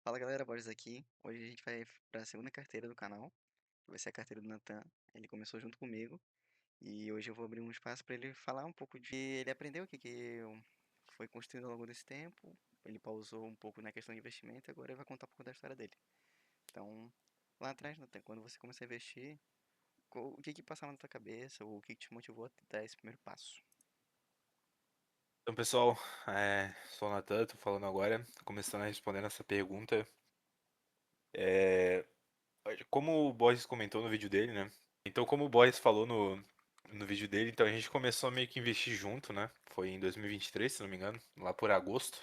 Fala galera, Boris aqui. Hoje a gente vai para a segunda carteira do canal, que vai ser a carteira do Natan. Ele começou junto comigo e hoje eu vou abrir um espaço para ele falar um pouco de ele aprendeu foi construindo ao longo desse tempo. Ele pausou um pouco na questão de investimento e agora ele vai contar um pouco da história dele. Então, lá atrás, Natan, quando você começou a investir, o que passava na tua cabeça ou o que te motivou a dar esse primeiro passo? Então, pessoal, sou o Natan, tô falando agora, começando a responder essa pergunta. É, como o Boris comentou no vídeo dele, né? Então, como o Boris falou no vídeo dele, então a gente começou a meio que investir junto, né? Foi em 2023, se não me engano, lá por agosto.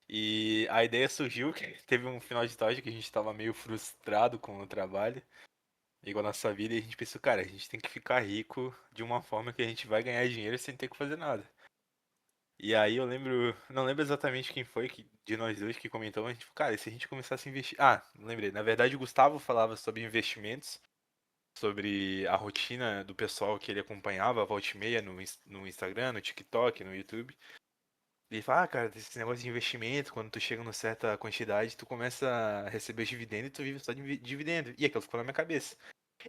E a ideia surgiu que teve um final de tarde que a gente tava meio frustrado com o trabalho e com a nossa vida, e a gente pensou, cara, a gente tem que ficar rico de uma forma que a gente vai ganhar dinheiro sem ter que fazer nada. E aí eu lembro, não lembro exatamente quem foi de nós dois que comentou, mas tipo, cara, e se a gente começasse a investir. Ah, lembrei. Na verdade, o Gustavo falava sobre investimentos, sobre a rotina do pessoal que ele acompanhava, volta e meia, no Instagram, no TikTok, no YouTube. E ele fala, ah, cara, esse negócio de investimento, quando tu chega numa certa quantidade, tu começa a receber os dividendos e tu vive só de dividendo. E aquilo ficou na minha cabeça.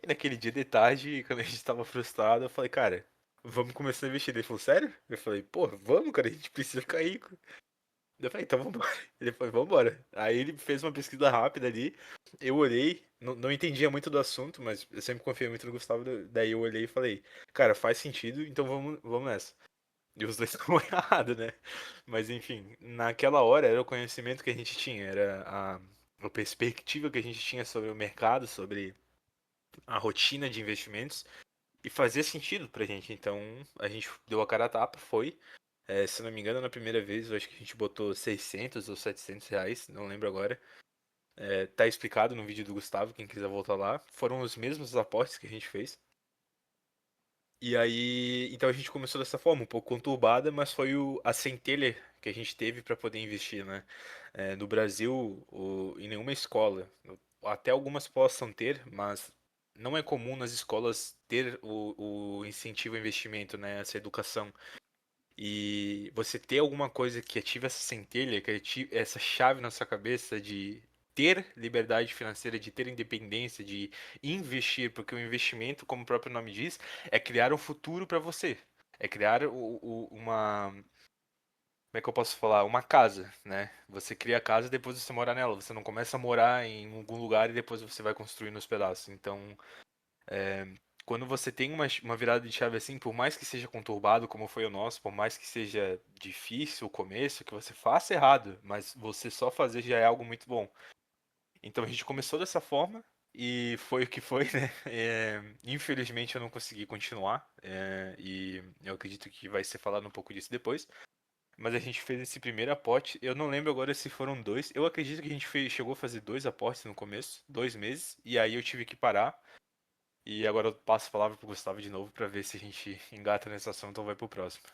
E naquele dia de tarde, quando a gente tava frustrado, eu falei, cara, vamos começar a investir. Ele falou, sério? Eu falei, pô, vamos, cara, a gente precisa ficar rico. Eu falei, então vambora. Ele falou, vambora. Aí ele fez uma pesquisa rápida ali. Eu olhei, não entendia muito do assunto, mas eu sempre confiei muito no Gustavo. Daí eu olhei e falei, cara, faz sentido, então vamos nessa. E os dois estavam errados, né? Mas enfim, naquela hora era o conhecimento que a gente tinha, era a perspectiva que a gente tinha sobre o mercado, sobre a rotina de investimentos. E fazia sentido pra gente. Então a gente deu a cara a tapa, foi. Se não me engano, na primeira vez, eu acho que a gente botou 600 ou 700 reais, não lembro agora. Tá explicado no vídeo do Gustavo, quem quiser voltar lá. Foram os mesmos aportes que a gente fez. E aí, então a gente começou dessa forma, um pouco conturbada, mas foi a centelha que a gente teve para poder investir, né? No Brasil, em nenhuma escola, até algumas possam ter, mas não é comum nas escolas ter o incentivo ao investimento, né? Essa educação. E você ter alguma coisa que ative essa centelha, que ative essa chave na sua cabeça de ter liberdade financeira, de ter independência, de investir, porque o investimento, como o próprio nome diz, é criar um futuro para você. É criar como é que eu posso falar? Uma casa, né? Você cria a casa e depois você mora nela. Você não começa a morar em algum lugar e depois você vai construindo os pedaços. Então, quando você tem uma virada de chave assim, por mais que seja conturbado como foi o nosso, por mais que seja difícil o começo, que você faça errado, mas você só fazer já é algo muito bom. Então a gente começou dessa forma e foi o que foi, né? Infelizmente eu não consegui continuar, e eu acredito que vai ser falado um pouco disso depois. Mas a gente fez esse primeiro aporte. Eu não lembro agora se foram dois. Eu acredito que a gente chegou a fazer dois aportes no começo, 2 meses, e aí eu tive que parar. E agora eu passo a palavra pro Gustavo de novo pra ver se a gente engata nesse assunto ou vai pro próximo.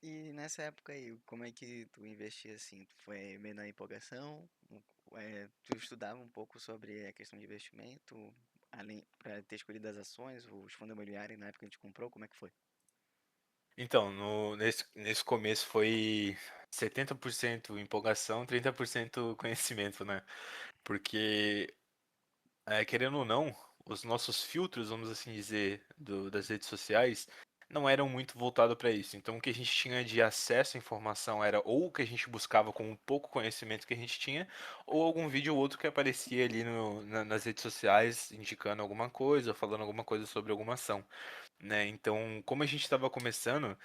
E nessa época aí, como é que tu investia assim? Tu foi meio na empolgação? Tu estudava um pouco sobre a questão de investimento, além para ter escolhido as ações, os fundos imobiliários na época que a gente comprou, como é que foi? Então, nesse começo foi 70% empolgação, 30% conhecimento, né? Porque, querendo ou não, os nossos filtros, vamos assim dizer, das redes sociais, não eram muito voltados para isso. Então, o que a gente tinha de acesso à informação era ou o que a gente buscava com o pouco conhecimento que a gente tinha, ou algum vídeo ou outro que aparecia ali nas redes sociais indicando alguma coisa, falando alguma coisa sobre alguma ação, né? Então, como a gente estava começando,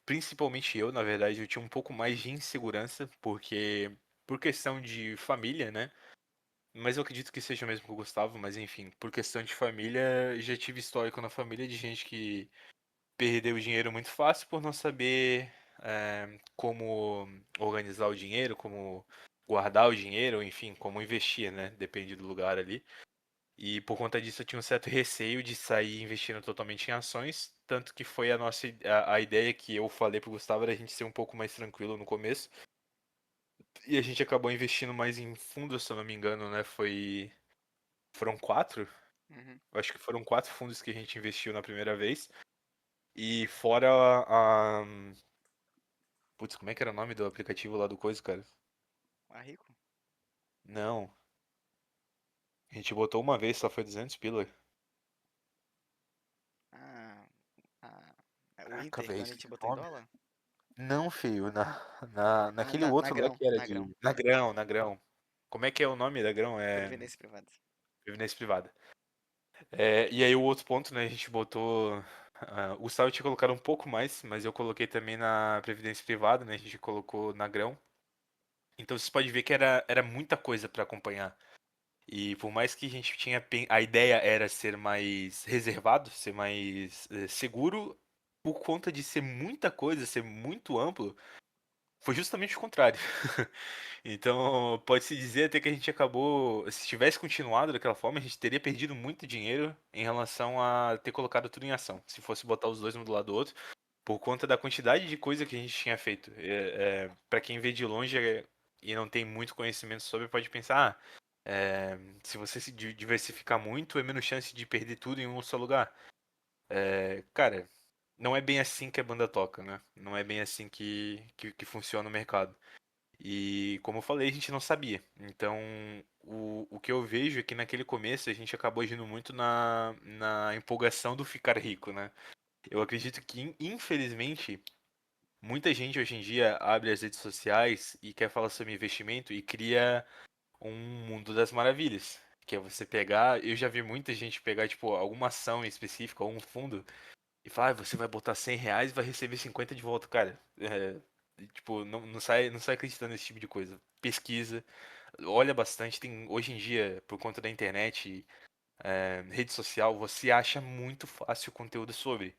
principalmente eu, na verdade, eu tinha um pouco mais de insegurança, porque por questão de família, né? Mas eu acredito que seja o mesmo com o Gustavo, mas enfim, por questão de família, já tive histórico na família de gente que perdeu dinheiro muito fácil por não saber como organizar o dinheiro, como guardar o dinheiro, enfim, como investir, né? Depende do lugar ali. E por conta disso eu tinha um certo receio de sair investindo totalmente em ações, tanto que foi a ideia que eu falei pro Gustavo era a gente ser um pouco mais tranquilo no começo. E a gente acabou investindo mais em fundos, se eu não me engano, né? Foram quatro? Uhum. Eu acho que foram 4 fundos que a gente investiu na primeira vez. E fora a. Putz, como é que era o nome do aplicativo lá do coisa, cara? Ah, rico? Não. A gente botou uma vez, só foi 200 pila. Ah, ah, o Caraca, Inter, velho, quando a gente esqueci o botou em nome. dólar? Não, filho, Ah, naquele outro lá Grão, que era na Grão. de. Na Grão, na Grão. Como é que é o nome da Grão? É. Previdência privada. Previdência Privada. É, e aí o outro ponto, né, a gente botou. O Gustavo tinha colocado um pouco mais, mas eu coloquei também na Previdência Privada, né? A gente colocou na Grão. Então você pode ver que era muita coisa para acompanhar. E por mais que a gente tinha. A ideia era ser mais reservado, ser mais seguro, por conta de ser muita coisa, ser muito amplo, foi justamente o contrário. Então, pode-se dizer até que a gente acabou, se tivesse continuado daquela forma, a gente teria perdido muito dinheiro em relação a ter colocado tudo em ação. Se fosse botar os dois um do lado do outro, por conta da quantidade de coisa que a gente tinha feito. Para quem vê de longe e não tem muito conhecimento sobre, pode pensar, se você se diversificar muito, é menos chance de perder tudo em um só lugar. Cara, não é bem assim que a banda toca, né? Não é bem assim que funciona o mercado. E como eu falei, a gente não sabia. Então, o que eu vejo é que naquele começo a gente acabou agindo muito na empolgação do ficar rico, né? Eu acredito que, infelizmente, muita gente hoje em dia abre as redes sociais e quer falar sobre investimento e cria um mundo das maravilhas. Que é você pegar. Eu já vi muita gente pegar, tipo, alguma ação em específico, algum fundo, e falar, você vai botar R$ 100 e vai receber 50 de volta, cara. Tipo, não sai acreditando nesse tipo de coisa. Pesquisa, olha bastante. Tem, hoje em dia, por conta da internet, rede social, você acha muito fácil conteúdo sobre.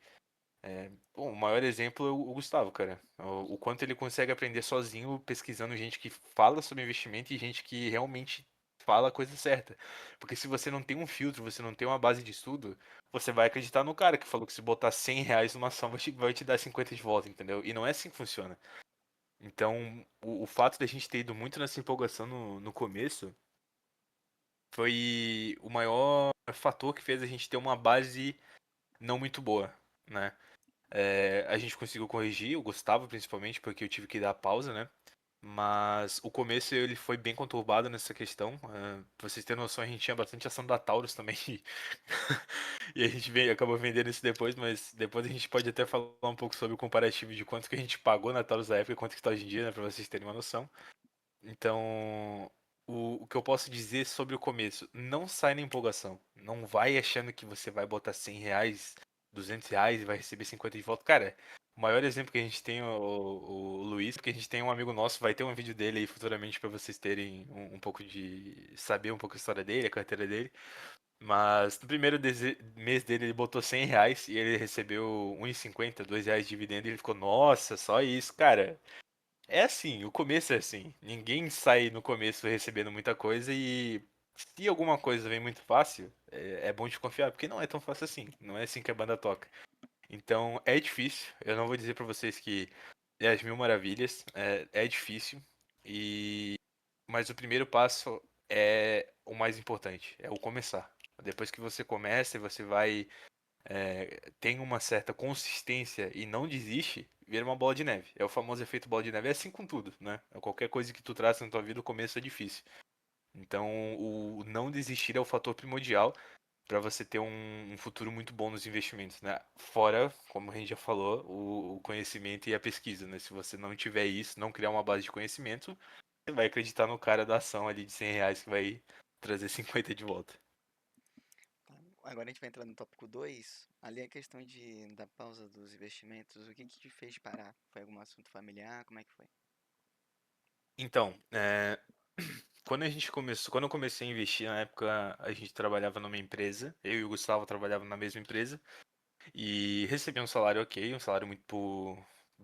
Bom, o maior exemplo é o Gustavo, cara. O quanto ele consegue aprender sozinho, pesquisando gente que fala sobre investimento e gente que realmente fala a coisa certa. Porque se você não tem um filtro, você não tem uma base de estudo, você vai acreditar no cara que falou que se botar R$ 100 numa ação vai te dar 50 de volta, entendeu? E não é assim que funciona. Então, o fato da gente ter ido muito nessa empolgação no começo foi o maior fator que fez a gente ter uma base não muito boa, né? A gente conseguiu corrigir, o Gustavo principalmente, porque eu tive que dar pausa, né? Mas o começo ele foi bem conturbado nessa questão. Pra vocês terem noção, a gente tinha bastante ação da Taurus também. E a gente acabou vendendo isso depois, mas depois a gente pode até falar um pouco sobre o comparativo de quanto que a gente pagou na Taurus da época e quanto que está hoje em dia, né? Pra vocês terem uma noção. Então, o que eu posso dizer sobre o começo, não sai na empolgação. Não vai achando que você vai botar R$ 100, R$ 200 e vai receber 50 de volta. Cara, o maior exemplo que a gente tem, o Luiz, porque a gente tem um amigo nosso, vai ter um vídeo dele aí futuramente pra vocês terem um pouco de. Saber um pouco a história dele, a carteira dele. Mas no primeiro mês dele ele botou R$ 100 e ele recebeu 1,50, R$ 2 de dividendo e ele ficou, nossa, só isso, cara. É assim, o começo é assim. Ninguém sai no começo recebendo muita coisa e se alguma coisa vem muito fácil, é bom de confiar, porque não é tão fácil assim. Não é assim que a banda toca. Então é difícil. Eu não vou dizer pra vocês que é as mil maravilhas. É difícil. E mas o primeiro passo é o mais importante, é o começar. Depois que você começa, você vai tem uma certa consistência e não desiste, vira uma bola de neve. É o famoso efeito bola de neve. É assim com tudo, né? Qualquer coisa que tu traz na tua vida, o começo é difícil. Então, o não desistir é o fator primordial para você ter um futuro muito bom nos investimentos, né? Fora, como a gente já falou, o conhecimento e a pesquisa, né? Se você não tiver isso, não criar uma base de conhecimento, você vai acreditar no cara da ação ali de R$ 100 que vai trazer 50 de volta. Tá. Agora a gente vai entrar no tópico 2. Ali a questão da pausa dos investimentos. O que que te fez parar? Foi algum assunto familiar? Como é que foi? Então, quando eu comecei a investir, na época a gente trabalhava numa empresa, eu e o Gustavo trabalhávamos na mesma empresa e recebia um salário ok, um salário muito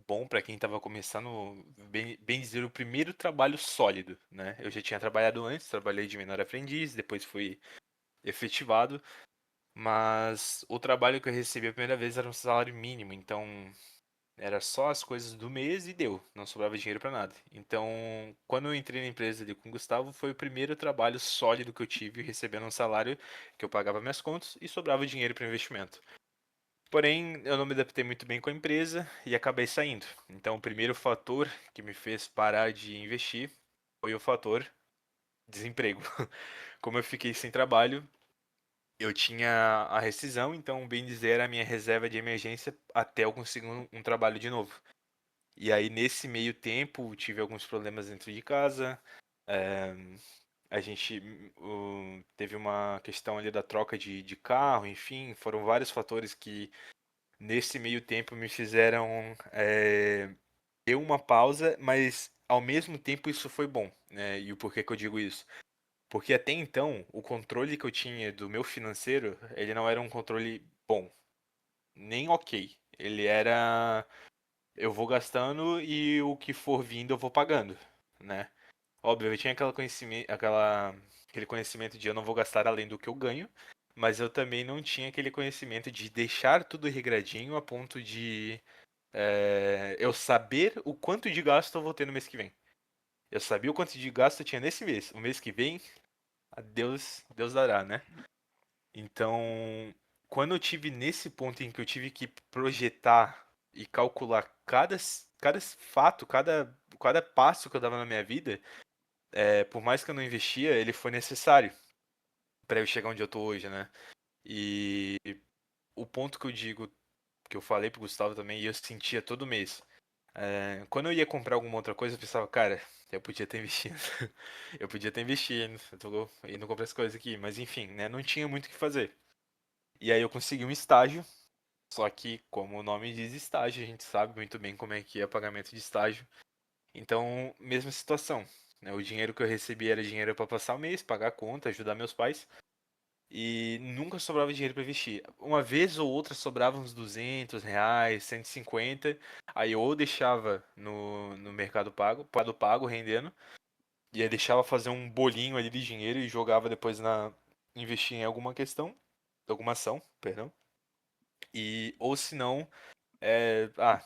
bom para quem estava começando, bem dizer, o primeiro trabalho sólido, né? Eu já tinha trabalhado antes, trabalhei de menor aprendiz, depois fui efetivado, mas o trabalho que eu recebi a primeira vez era um salário mínimo, então era só as coisas do mês e deu, não sobrava dinheiro pra nada. Então, quando eu entrei na empresa ali com o Gustavo, foi o primeiro trabalho sólido que eu tive, recebendo um salário que eu pagava minhas contas e sobrava dinheiro para investimento. Porém, eu não me adaptei muito bem com a empresa e acabei saindo. Então, o primeiro fator que me fez parar de investir foi o fator desemprego. Como eu fiquei sem trabalho, eu tinha a rescisão, então, bem dizer, era a minha reserva de emergência até eu conseguir um trabalho de novo. E aí, nesse meio tempo, tive alguns problemas dentro de casa. eh, a gente teve uma questão ali da troca de carro, enfim, foram vários fatores que nesse meio tempo me fizeram ter uma pausa, mas ao mesmo tempo isso foi bom, né? E o porquê que eu digo isso? Porque até então, o controle que eu tinha do meu financeiro, ele não era um controle bom, nem ok. Ele era, eu vou gastando e o que for vindo eu vou pagando, né? Óbvio, eu tinha aquele conhecimento de eu não vou gastar além do que eu ganho, mas eu também não tinha aquele conhecimento de deixar tudo regradinho a ponto de eu saber o quanto de gasto eu vou ter no mês que vem. Eu sabia o quanto de gasto eu tinha nesse mês. O mês que vem, a Deus dará, né? Então, quando eu tive nesse ponto em que eu tive que projetar e calcular cada fato, cada passo que eu dava na minha vida, por mais que eu não investia, ele foi necessário para eu chegar onde eu tô hoje, né? E o ponto que eu digo, que eu falei pro Gustavo também, e eu sentia todo mês. Quando eu ia comprar alguma outra coisa, eu pensava, cara, eu podia ter investido. Eu podia ter investido. Eu tô indo comprar as coisas aqui. Mas enfim, né? Não tinha muito o que fazer. E aí eu consegui um estágio. Só que, como o nome diz estágio, a gente sabe muito bem como é que é pagamento de estágio. Então, mesma situação. Né? O dinheiro que eu recebia era dinheiro para passar o mês, pagar a conta, ajudar meus pais. E nunca sobrava dinheiro para investir. Uma vez ou outra sobrava uns R$ 200, 150. Aí eu ou deixava no Mercado Pago rendendo, e aí deixava fazer um bolinho ali de dinheiro e jogava depois investir em alguma ação, perdão. E ou se não,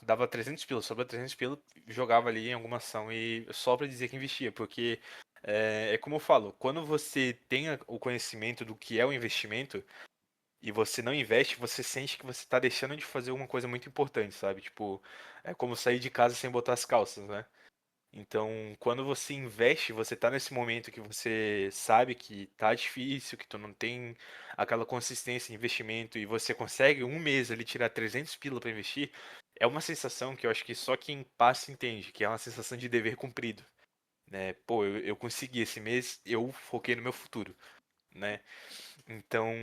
dava 300 pila, sobra 300 pila, jogava ali em alguma ação e só pra dizer que investia, porque é como eu falo, quando você tem o conhecimento do que é o investimento, e você não investe, você sente que você tá deixando de fazer uma coisa muito importante, sabe? Tipo, é como sair de casa sem botar as calças, né? Então, quando você investe, você tá nesse momento que você sabe que tá difícil, que tu não tem aquela consistência em investimento e você consegue um mês ali tirar 300 pila pra investir, é uma sensação que eu acho que só quem passa entende, que é uma sensação de dever cumprido, né? Pô, eu consegui esse mês, eu foquei no meu futuro, né? Então,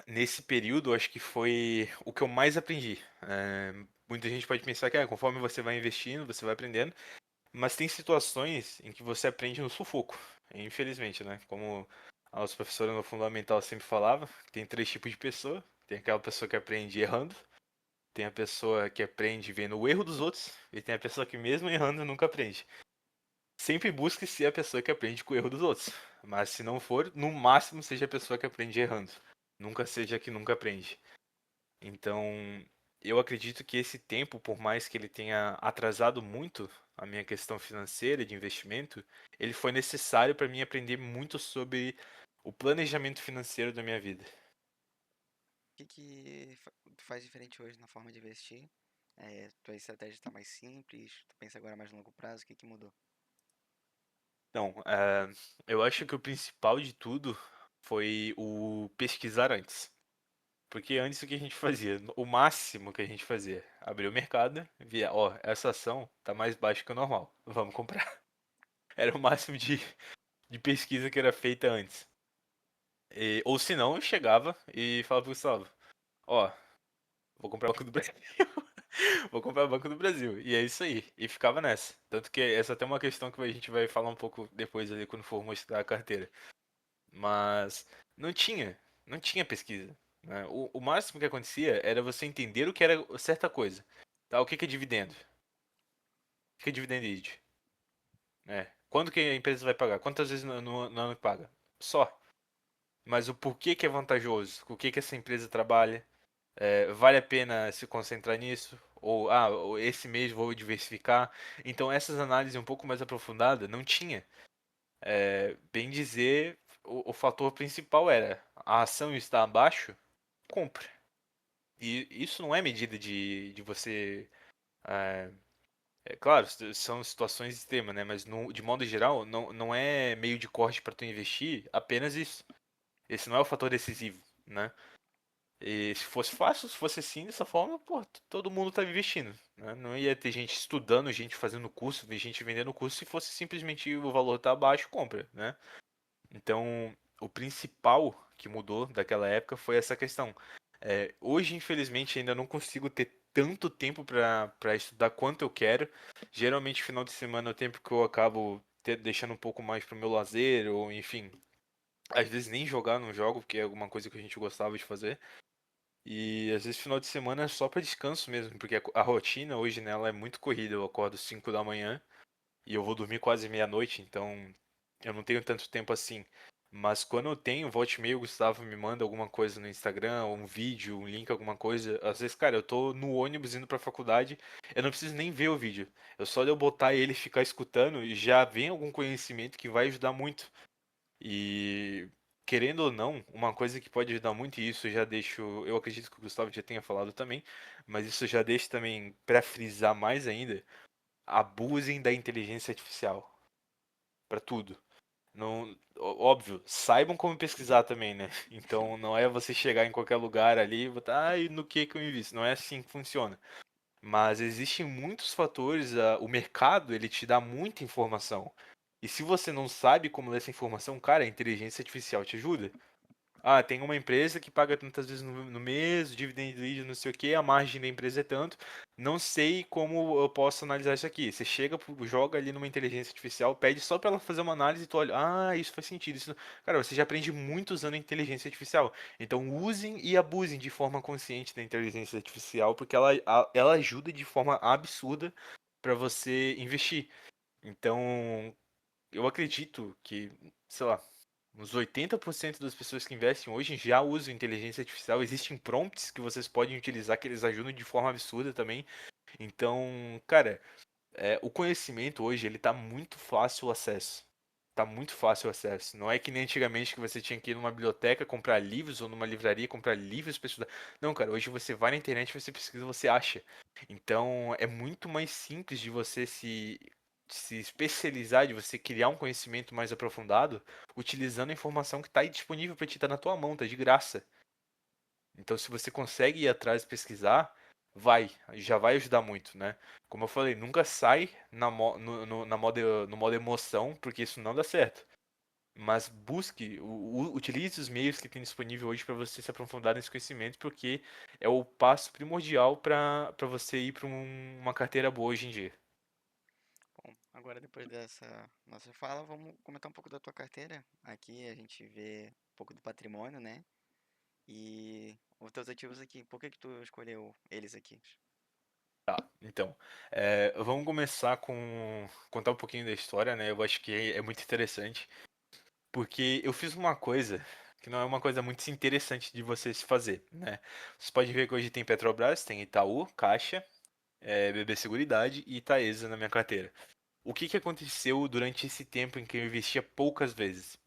nesse período, acho que foi o que eu mais aprendi. Muita gente pode pensar que conforme você vai investindo, você vai aprendendo, mas tem situações em que você aprende no sufoco, infelizmente, né? Como a nossa professora no fundamental sempre falava, tem três tipos de pessoa. Tem aquela pessoa que aprende errando, tem a pessoa que aprende vendo o erro dos outros, e tem a pessoa que mesmo errando nunca aprende. Sempre busque ser a pessoa que aprende com o erro dos outros, mas se não for, no máximo seja a pessoa que aprende errando. Nunca seja a que nunca aprende. Então, eu acredito que esse tempo, por mais que ele tenha atrasado muito a minha questão financeira de investimento, ele foi necessário para mim aprender muito sobre o planejamento financeiro da minha vida. Tu faz diferente hoje na forma de investir? Tua estratégia está mais simples? Tu pensa agora mais no longo prazo? O que que mudou? Então, eu acho que o principal de tudo foi o pesquisar antes. Porque antes o que a gente fazia? O máximo que a gente fazia, abrir o mercado, via, ó, essa ação tá mais baixa que o normal, vamos comprar. Era o máximo de pesquisa que era feita antes. Ou se não, eu chegava e falava pro Gustavo, ó, vou comprar o Banco do Brasil. Vou comprar o Banco do Brasil. E é isso aí. E ficava nessa. Tanto que essa até é uma questão que a gente vai falar um pouco depois ali quando for mostrar a carteira. Mas não tinha. Não tinha pesquisa. Né? O máximo que acontecia era você entender o que era certa coisa. Tá? O que que é dividendo? O que é dividend yield? Quando que a empresa vai pagar? Quantas vezes no ano que paga? Só. Mas o porquê que é vantajoso? O que que essa empresa trabalha? Vale a pena se concentrar nisso? Ou esse mês vou diversificar. Então, essas análises um pouco mais aprofundadas não tinha. Bem dizer, o fator principal era a ação está abaixo, compre. E isso não é medida de você É claro, são situações extremas, né? Mas de modo geral, não é meio de corte para tu investir apenas isso. Esse não é o fator decisivo, né? E se fosse fácil, se fosse assim, dessa forma, pô, todo mundo tava investindo, né? Não ia ter gente estudando, gente fazendo curso, gente vendendo curso, se fosse simplesmente o valor tá baixo, compra, né? Então, o principal que mudou daquela época foi essa questão. Hoje, infelizmente, ainda não consigo ter tanto tempo para estudar quanto eu quero. Geralmente, final de semana é o tempo que eu acabo deixando um pouco mais pro meu lazer, ou enfim, às vezes nem jogar não jogo, porque é alguma coisa que a gente gostava de fazer. E às vezes final de semana é só para descanso mesmo, porque a rotina hoje nela é muito corrida. Eu acordo 5 da manhã e eu vou dormir quase meia-noite, então eu não tenho tanto tempo assim. Mas quando eu tenho, volte e meia, o Gustavo me manda alguma coisa no Instagram, ou um vídeo, um link, alguma coisa. Às vezes, cara, eu tô no ônibus indo pra faculdade, eu não preciso nem ver o vídeo. Eu só de eu botar ele e ficar escutando, e já vem algum conhecimento que vai ajudar muito. E querendo ou não, uma coisa que pode ajudar muito, e isso eu já deixo, eu acredito que o Gustavo já tenha falado também, mas isso eu já deixo também pra frisar mais ainda, abusem da inteligência artificial pra tudo. Não, óbvio, saibam como pesquisar também, né? Então não é você chegar em qualquer lugar ali e botar, ah, e no que eu invisto? Não é assim que funciona. Mas existem muitos fatores, o mercado ele te dá muita informação. E se você não sabe como ler essa informação, cara, a inteligência artificial te ajuda. Ah, tem uma empresa que paga tantas vezes no mês, o dividend yield, não sei o que, a margem da empresa é tanto. Não sei como eu posso analisar isso aqui. Você chega, joga ali numa inteligência artificial, pede só para ela fazer uma análise e tu olha, ah, isso faz sentido. Isso... Cara, você já aprende muito usando a inteligência artificial. Então usem e abusem de forma consciente da inteligência artificial, porque ela ajuda de forma absurda para você investir. Então, eu acredito que, sei lá, uns 80% das pessoas que investem hoje já usam inteligência artificial. Existem prompts que vocês podem utilizar que eles ajudam de forma absurda também. Então, cara, o conhecimento hoje ele tá muito fácil o acesso. Tá muito fácil o acesso. Não é que nem antigamente que você tinha que ir numa biblioteca comprar livros ou numa livraria comprar livros para estudar. Não, cara, hoje você vai na internet, você pesquisa, você acha. Então é muito mais simples de você se especializar, de você criar um conhecimento mais aprofundado, utilizando a informação que está aí disponível para ti, tá na tua mão, tá de graça. Então, se você consegue ir atrás e pesquisar, já vai ajudar muito, né? Como eu falei, nunca sai no modo emoção, porque isso não dá certo. Mas busque, utilize os meios que tem disponível hoje para você se aprofundar nesse conhecimento, porque é o passo primordial para você ir para uma carteira boa hoje em dia. Bom, agora depois dessa nossa fala, vamos comentar um pouco da tua carteira. Aqui a gente vê um pouco do patrimônio, né? E os teus ativos aqui. Por que que tu escolheu eles aqui? Tá, então, vamos começar com contar um pouquinho da história, né? Eu acho que é muito interessante. Porque eu fiz uma coisa que não é uma coisa muito interessante de você se fazer, né? Você pode ver que hoje tem Petrobras, tem Itaú, Caixa, BB Seguridade e Itaesa na minha carteira. O que que aconteceu durante esse tempo em que eu investia poucas vezes?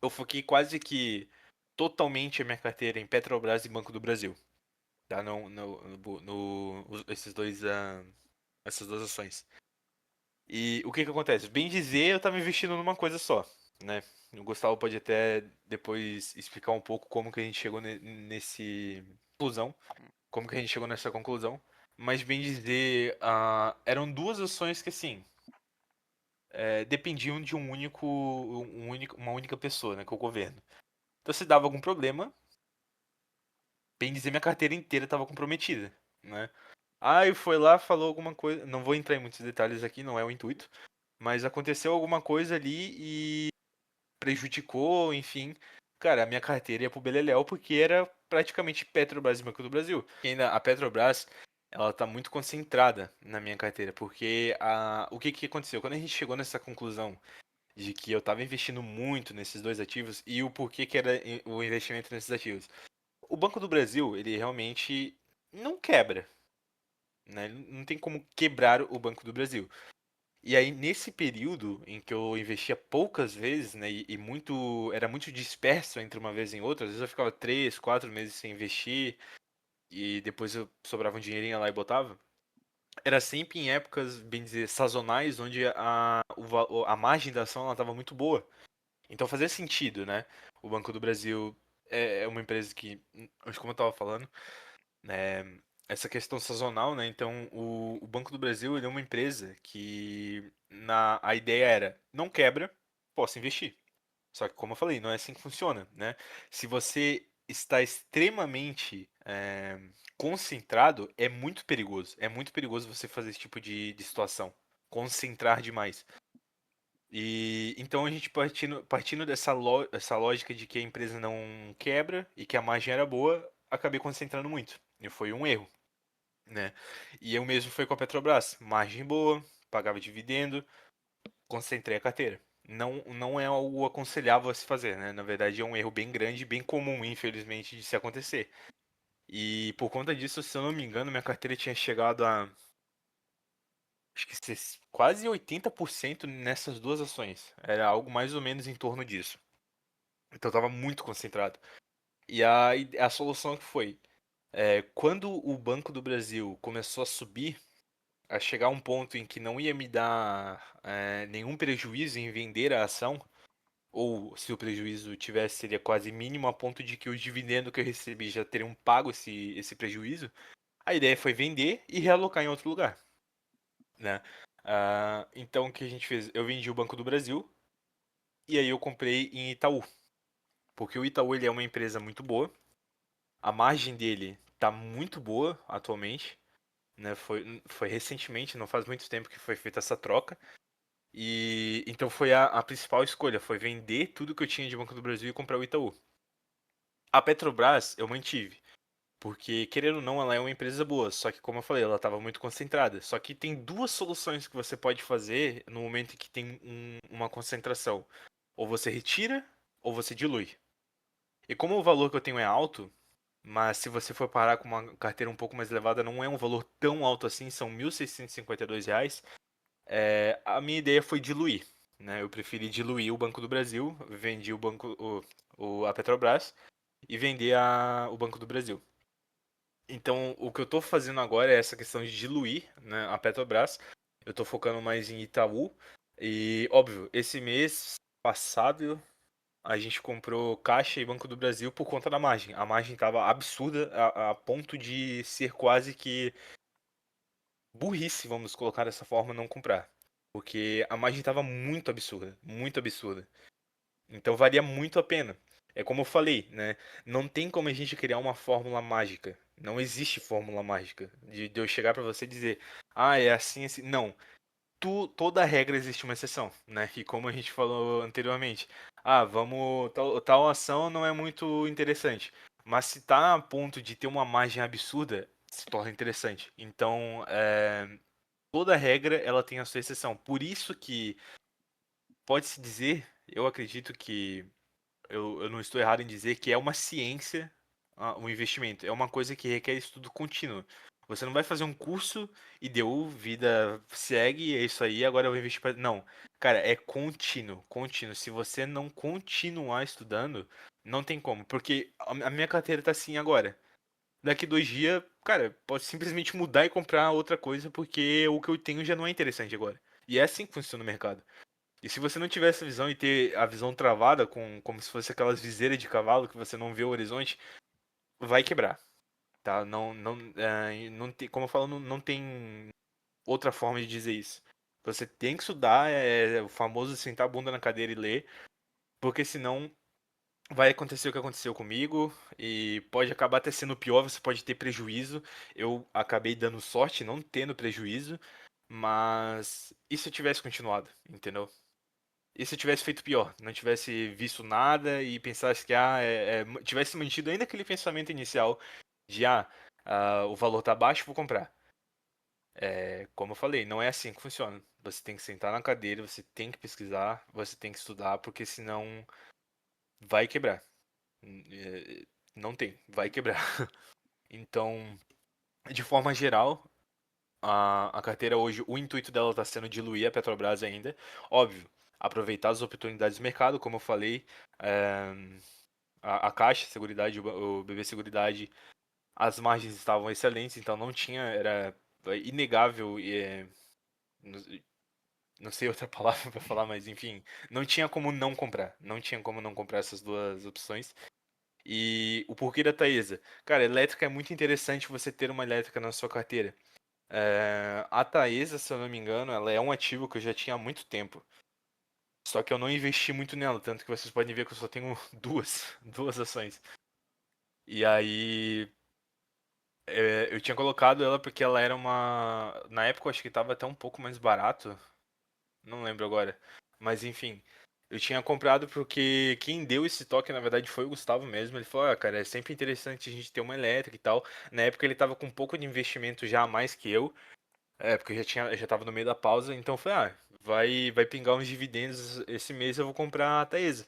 Eu foquei quase que totalmente a minha carteira em Petrobras e Banco do Brasil, tá? Esses dois, essas duas ações. E o que que acontece? Bem dizer, eu tava investindo numa coisa só, né? O Gustavo pode até depois explicar um pouco como que a gente chegou nesse conclusão, como que a gente chegou nessa conclusão. Mas bem dizer, eram duas ações que assim, dependiam de uma única pessoa, né? Que é o governo. Então se dava algum problema, bem dizer, minha carteira inteira estava comprometida, né? Aí foi lá, falou alguma coisa, não vou entrar em muitos detalhes aqui, não é o intuito, mas aconteceu alguma coisa ali prejudicou, enfim. Cara, a minha carteira ia pro Beleléu porque era praticamente Petrobras e Banco do Brasil. E ainda a Petrobras, ela tá muito concentrada na minha carteira, porque o que que aconteceu? Quando a gente chegou nessa conclusão de que eu tava investindo muito nesses dois ativos e o porquê que era o investimento nesses ativos. O Banco do Brasil, ele realmente não quebra, né? Não tem como quebrar o Banco do Brasil. E aí, nesse período em que eu investia poucas vezes, né, e era muito disperso entre uma vez e outra, às vezes eu ficava 3, 4 meses sem investir, e depois eu sobrava um dinheirinho lá e botava. era sempre em épocas, bem dizer, sazonais, onde a margem da ação ela estava muito boa. Então fazia sentido, né? O Banco do Brasil é uma empresa que, como eu estava falando, né, essa questão sazonal, né? Então o Banco do Brasil ele é uma empresa que a ideia era não quebra, posso investir. Só que, como eu falei, não é assim que funciona, né? Se você está extremamente concentrado, é muito perigoso. É muito perigoso você fazer esse tipo de situação. Concentrar demais. E então a gente partindo essa lógica de que a empresa não quebra e que a margem era boa, acabei concentrando muito. E foi um erro, né? E eu mesmo foi com a Petrobras. Margem boa, pagava dividendo, concentrei a carteira. Não é algo aconselhável a se fazer, né? Na verdade, é um erro bem grande e bem comum, infelizmente, de se acontecer. E por conta disso, se eu não me engano, minha carteira tinha chegado a acho que quase 80% nessas duas ações. Era algo mais ou menos em torno disso. Então eu estava muito concentrado. E a solução que foi, quando o Banco do Brasil começou a subir, a chegar a um ponto em que não ia me dar nenhum prejuízo em vender a ação, ou se o prejuízo tivesse, seria quase mínimo, a ponto de que o dividendo que eu recebi já teriam pago esse prejuízo. A ideia foi vender e realocar em outro lugar, né? Então o que a gente fez? Eu vendi o Banco do Brasil e aí eu comprei em Itaú, porque o Itaú ele é uma empresa muito boa, a margem dele tá muito boa atualmente, né? Foi recentemente, não faz muito tempo que foi feita essa troca. E então foi a principal escolha, foi vender tudo que eu tinha de Banco do Brasil e comprar o Itaú. A Petrobras eu mantive, porque querendo ou não, ela é uma empresa boa, só que como eu falei, ela estava muito concentrada. Só que tem duas soluções que você pode fazer no momento em que tem uma concentração. Ou você retira, ou você dilui. E como o valor que eu tenho é alto, mas se você for parar com uma carteira um pouco mais elevada, não é um valor tão alto assim, são R$ 1.652, a minha ideia foi diluir. Né? Eu preferi diluir o Banco do Brasil, vendi a Petrobras e vender o Banco do Brasil. Então, o que eu tô fazendo agora é essa questão de diluir, né, a Petrobras. Eu tô focando mais em Itaú. E, óbvio, esse mês passado a gente comprou Caixa e Banco do Brasil por conta da margem. A margem tava absurda a ponto de ser quase que burrice, vamos colocar dessa forma, não comprar. Porque a margem tava muito absurda, muito absurda. Então valia muito a pena. É como eu falei, né? Não tem como a gente criar uma fórmula mágica. Não existe fórmula mágica. De eu chegar pra você e dizer, ah, é assim, assim. Não. Toda regra existe uma exceção, né? E como a gente falou anteriormente, vamos. Tal ação não é muito interessante. Mas se tá a ponto de ter uma margem absurda, se torna interessante. Então, toda regra ela tem a sua exceção. Por isso que pode-se dizer, eu acredito que eu não estou errado em dizer que é uma ciência o investimento. É uma coisa que requer estudo contínuo. Você não vai fazer um curso e deu, vida segue, é isso aí, agora eu vou investir pra... Não. Cara, é contínuo, contínuo. Se você não continuar estudando, não tem como. Porque a minha carteira tá assim agora. Daqui 2 dias, cara, pode simplesmente mudar e comprar outra coisa porque o que eu tenho já não é interessante agora. E é assim que funciona o mercado. E se você não tiver essa visão e ter a visão travada, como se fosse aquelas viseiras de cavalo que você não vê o horizonte, vai quebrar, tá? Não tem, como eu falo, não tem outra forma de dizer isso. Você tem que estudar, é o famoso sentar a bunda na cadeira e ler, porque senão vai acontecer o que aconteceu comigo e pode acabar até sendo pior, você pode ter prejuízo. Eu acabei dando sorte, não tendo prejuízo, mas e se eu tivesse continuado, entendeu? E se eu tivesse feito pior? Não tivesse visto nada e pensasse que tivesse mantido ainda aquele pensamento inicial de o valor tá baixo, vou comprar. Como eu falei, não é assim que funciona. Você tem que sentar na cadeira, você tem que pesquisar, você tem que estudar, porque senão vai quebrar. Não tem, vai quebrar. Então, de forma geral, a carteira hoje, o intuito dela está sendo diluir a Petrobras ainda. Óbvio, aproveitar as oportunidades do mercado, como eu falei, é, a Caixa Seguridade, o BB Seguridade, as margens estavam excelentes, então não tinha, era inegável e não, não sei outra palavra pra falar, mas enfim, não tinha como não comprar. Não tinha como não comprar essas duas opções. E o porquê da Taesa? Cara, elétrica é muito interessante você ter uma elétrica na sua carteira. A Taesa, se eu não me engano, ela é um ativo que eu já tinha há muito tempo. Só que eu não investi muito nela, tanto que vocês podem ver que eu só tenho duas ações. E aí, eu tinha colocado ela porque ela era uma. Na época eu acho que tava até um pouco mais barato, não lembro agora. Mas enfim, eu tinha comprado porque quem deu esse toque, na verdade, foi o Gustavo mesmo. Ele falou: ah, cara, é sempre interessante a gente ter uma elétrica e tal. Na época ele tava com um pouco de investimento já a mais que eu. Porque eu já tava no meio da pausa, então eu falei, vai pingar uns dividendos esse mês, eu vou comprar a Taesa.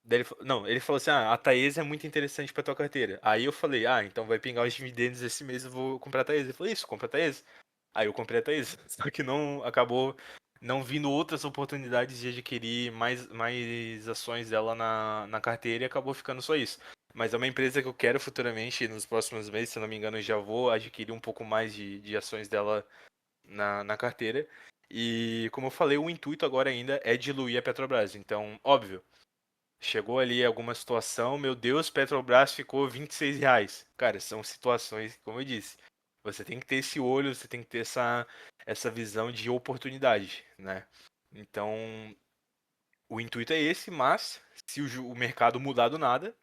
Daí não, ele falou assim, a Taesa é muito interessante pra tua carteira. Aí eu falei, então vai pingar os dividendos esse mês, eu vou comprar a Taesa. Ele falou, isso, compra a Taesa. Aí eu comprei a Taesa. Só que não acabou não vindo outras oportunidades de adquirir mais ações dela na carteira e acabou ficando só isso. Mas é uma empresa que eu quero futuramente, nos próximos meses, se eu não me engano, eu já vou adquirir um pouco mais de ações dela na carteira. E como eu falei, o intuito agora ainda é diluir a Petrobras. Então, óbvio, chegou ali alguma situação, meu Deus, Petrobras ficou R$ 26. Cara, são situações, como eu disse, você tem que ter esse olho, você tem que ter essa visão de oportunidade, né? Então, o intuito é esse, mas se o mercado mudar do nada,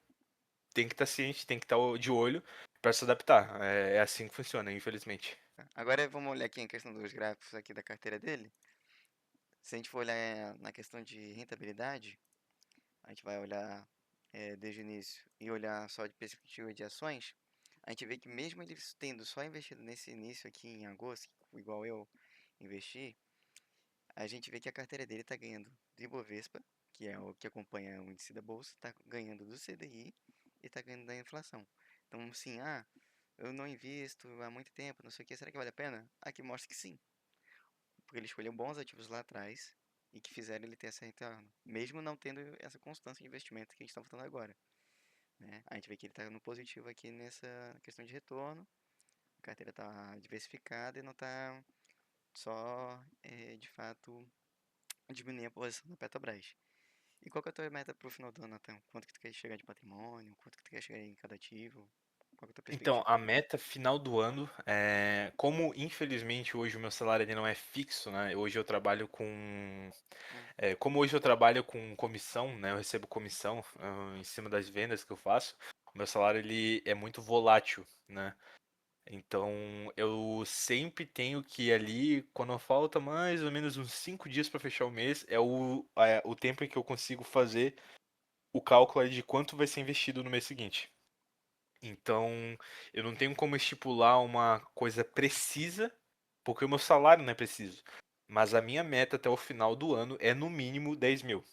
tem que estar ciente, tem que estar de olho para se adaptar. É assim que funciona, infelizmente. Tá. Agora vamos olhar aqui em questão dos gráficos aqui da carteira dele. Se a gente for olhar na questão de rentabilidade, a gente vai olhar desde o início e olhar só de perspectiva de ações, a gente vê que mesmo ele tendo só investido nesse início aqui em agosto, igual eu investi, a gente vê que a carteira dele está ganhando do Ibovespa, que é o que acompanha o índice da bolsa, está ganhando do CDI e está ganhando da inflação. Então, assim, eu não invisto há muito tempo, não sei o que, será que vale a pena? Aqui mostra que sim, porque ele escolheu bons ativos lá atrás e que fizeram ele ter essa retorno, mesmo não tendo essa constância de investimento que a gente está falando agora, né? A gente vê que ele está no positivo aqui nessa questão de retorno, a carteira está diversificada e não está só, de fato, diminuir a posição da Petrobras. E qual que é a tua meta pro final do ano, Natan? Quanto que tu quer chegar de patrimônio? Quanto que tu quer chegar em cada ativo? Qual que é a tua Então, perspectiva? a meta final do ano como infelizmente hoje o meu salário ele não é fixo, né? Hoje eu trabalho Hum. como hoje eu trabalho com comissão, né? Eu recebo comissão em cima das vendas que eu faço. O meu salário ele é muito volátil, né? Então eu sempre tenho que ir ali, quando falta mais ou menos uns 5 dias para fechar o mês, é o tempo em que eu consigo fazer o cálculo ali de quanto vai ser investido no mês seguinte. Então, eu não tenho como estipular uma coisa precisa, porque o meu salário não é preciso. Mas a minha meta até o final do ano é no mínimo 10 mil.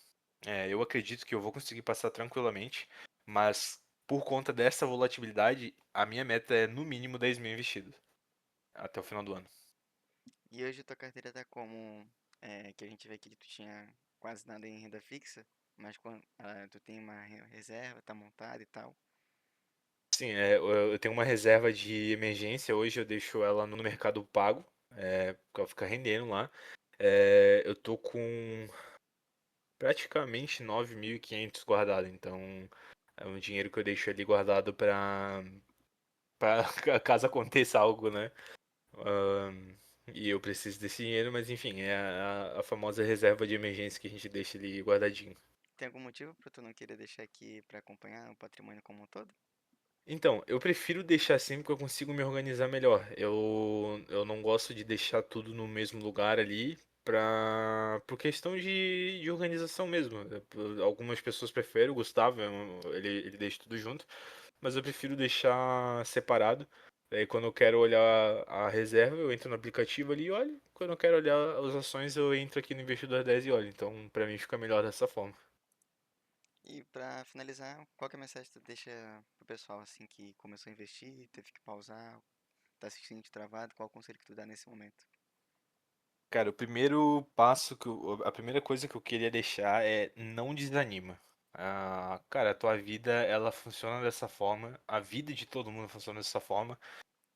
Eu acredito que eu vou conseguir passar tranquilamente, mas por conta dessa volatilidade, a minha meta é no mínimo 10 mil investidos até o final do ano. E hoje tua carteira tá como, que a gente vê que tu tinha quase nada em renda fixa, mas quando, tu tem uma reserva, tá montada e tal. Sim, eu tenho uma reserva de emergência. Hoje eu deixo ela no Mercado Pago, porque ela fica rendendo lá. Eu tô com praticamente 9.500 guardado. Então, é um dinheiro que eu deixo ali guardado para caso aconteça algo, né? Ahn, e eu preciso desse dinheiro, mas enfim, é a famosa reserva de emergência que a gente deixa ali guardadinho. Tem algum motivo pra tu não querer deixar aqui pra acompanhar o patrimônio como um todo? Então, eu prefiro deixar assim porque eu consigo me organizar melhor. Eu não gosto de deixar tudo no mesmo lugar ali por questão de organização mesmo. Algumas pessoas preferem, o Gustavo, ele deixa tudo junto, mas eu prefiro deixar separado. Aí quando eu quero olhar a reserva, eu entro no aplicativo ali e olho. Quando eu quero olhar as ações, eu entro aqui no Investidor 10 e olho. Então, pra mim fica melhor dessa forma. E pra finalizar, qual que é a mensagem que tu deixa pro pessoal assim que começou a investir, teve que pausar, tá se sentindo travado, qual o conselho que tu dá nesse momento? Cara, o primeiro passo a primeira coisa que eu queria deixar é não desanima. Cara, a tua vida ela funciona dessa forma, a vida de todo mundo funciona dessa forma.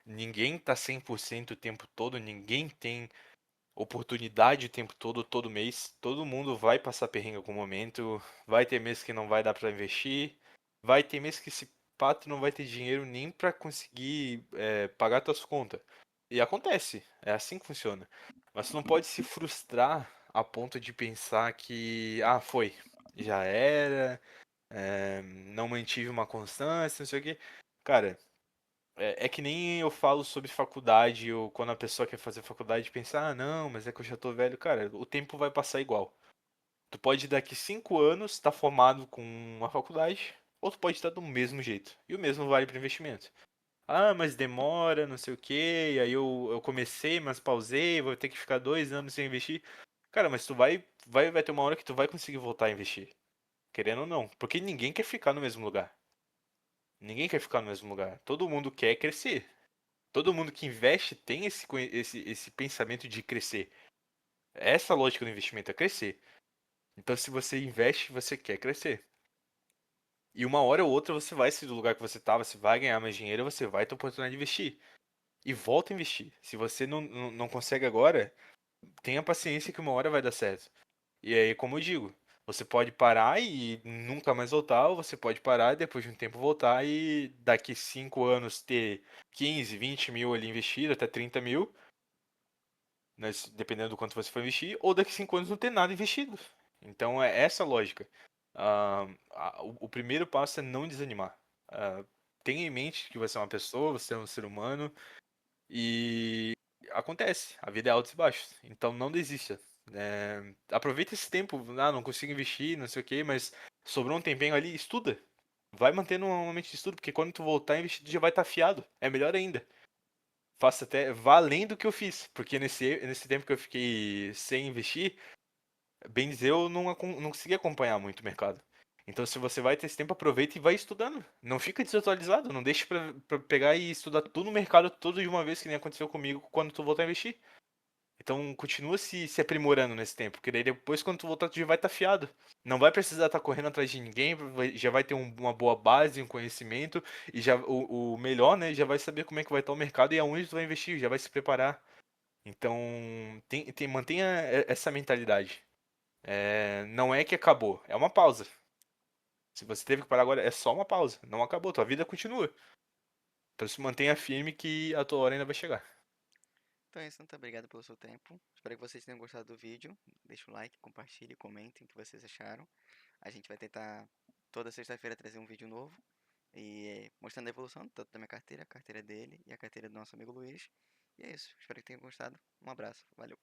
Ninguém tá 100% o tempo todo, ninguém tem oportunidade o tempo todo, todo mês. Todo mundo vai passar perrengue em algum momento. Vai ter mês que não vai dar pra investir. Vai ter mês que esse pato não vai ter dinheiro nem pra conseguir pagar tuas contas. E acontece, é assim que funciona. Mas tu não pode se frustrar a ponto de pensar que, ah, foi, já era, não mantive uma constância, não sei o quê. Cara, é que nem eu falo sobre faculdade, ou quando a pessoa quer fazer faculdade, pensa, ah, não, mas é que eu já tô velho. Cara, o tempo vai passar igual. Tu pode daqui 5 anos estar formado com uma faculdade, ou tu pode estar do mesmo jeito. E o mesmo vale para investimento. Ah, mas demora, não sei o quê, e aí eu comecei, mas pausei, vou ter que ficar 2 anos sem investir. Cara, mas tu vai ter uma hora que tu vai conseguir voltar a investir. Querendo ou não. Porque ninguém quer ficar no mesmo lugar. Ninguém quer ficar no mesmo lugar. Todo mundo quer crescer. Todo mundo que investe tem esse pensamento de crescer. Essa lógica do investimento é crescer. Então, se você investe, você quer crescer. E uma hora ou outra você vai sair do lugar que você estava, você vai ganhar mais dinheiro, você vai ter oportunidade de investir. E volta a investir. Se você não consegue agora, tenha paciência que uma hora vai dar certo. E aí, como eu digo, você pode parar e nunca mais voltar, ou você pode parar e depois de um tempo voltar e daqui 5 anos ter 15, 20 mil ali investido, até 30 mil, né, dependendo do quanto você for investir, ou daqui 5 anos não ter nada investido. Então é essa a lógica. O primeiro passo é não desanimar. Ah, tenha em mente que você é uma pessoa, você é um ser humano e acontece, a vida é altos e baixos. Então não desista. Aproveita esse tempo, não consigo investir, não sei o que, mas sobrou um tempinho ali, estuda. Vai mantendo uma mente de estudo, porque quando tu voltar a investir, tu já vai estar afiado. É melhor ainda. Faça até vá além do que eu fiz, porque nesse tempo que eu fiquei sem investir, bem dizer, eu não consegui acompanhar muito o mercado. Então, se você vai ter esse tempo, aproveita e vai estudando. Não fica desatualizado, não deixe pra pegar e estudar tudo no mercado todo de uma vez, que nem aconteceu comigo quando tu voltar a investir. Então, continua se aprimorando nesse tempo, porque daí depois, quando tu voltar, tu já vai estar afiado. Não vai precisar estar correndo atrás de ninguém, já vai ter uma boa base, um conhecimento, e já o melhor, né, já vai saber como é que vai estar o mercado e aonde tu vai investir, já vai se preparar. Então, mantenha essa mentalidade. Não é que acabou, é uma pausa. Se você teve que parar agora, é só uma pausa, não acabou, tua vida continua. Então se mantenha firme que a tua hora ainda vai chegar. Então é isso, muito obrigado pelo seu tempo. Espero que vocês tenham gostado do vídeo. Deixa o like, compartilhe, comentem o que vocês acharam. A gente vai tentar toda sexta-feira trazer um vídeo novo e mostrando a evolução tanto da minha carteira, a carteira dele e a carteira do nosso amigo Luiz. E é isso. Espero que tenham gostado. Um abraço. Valeu.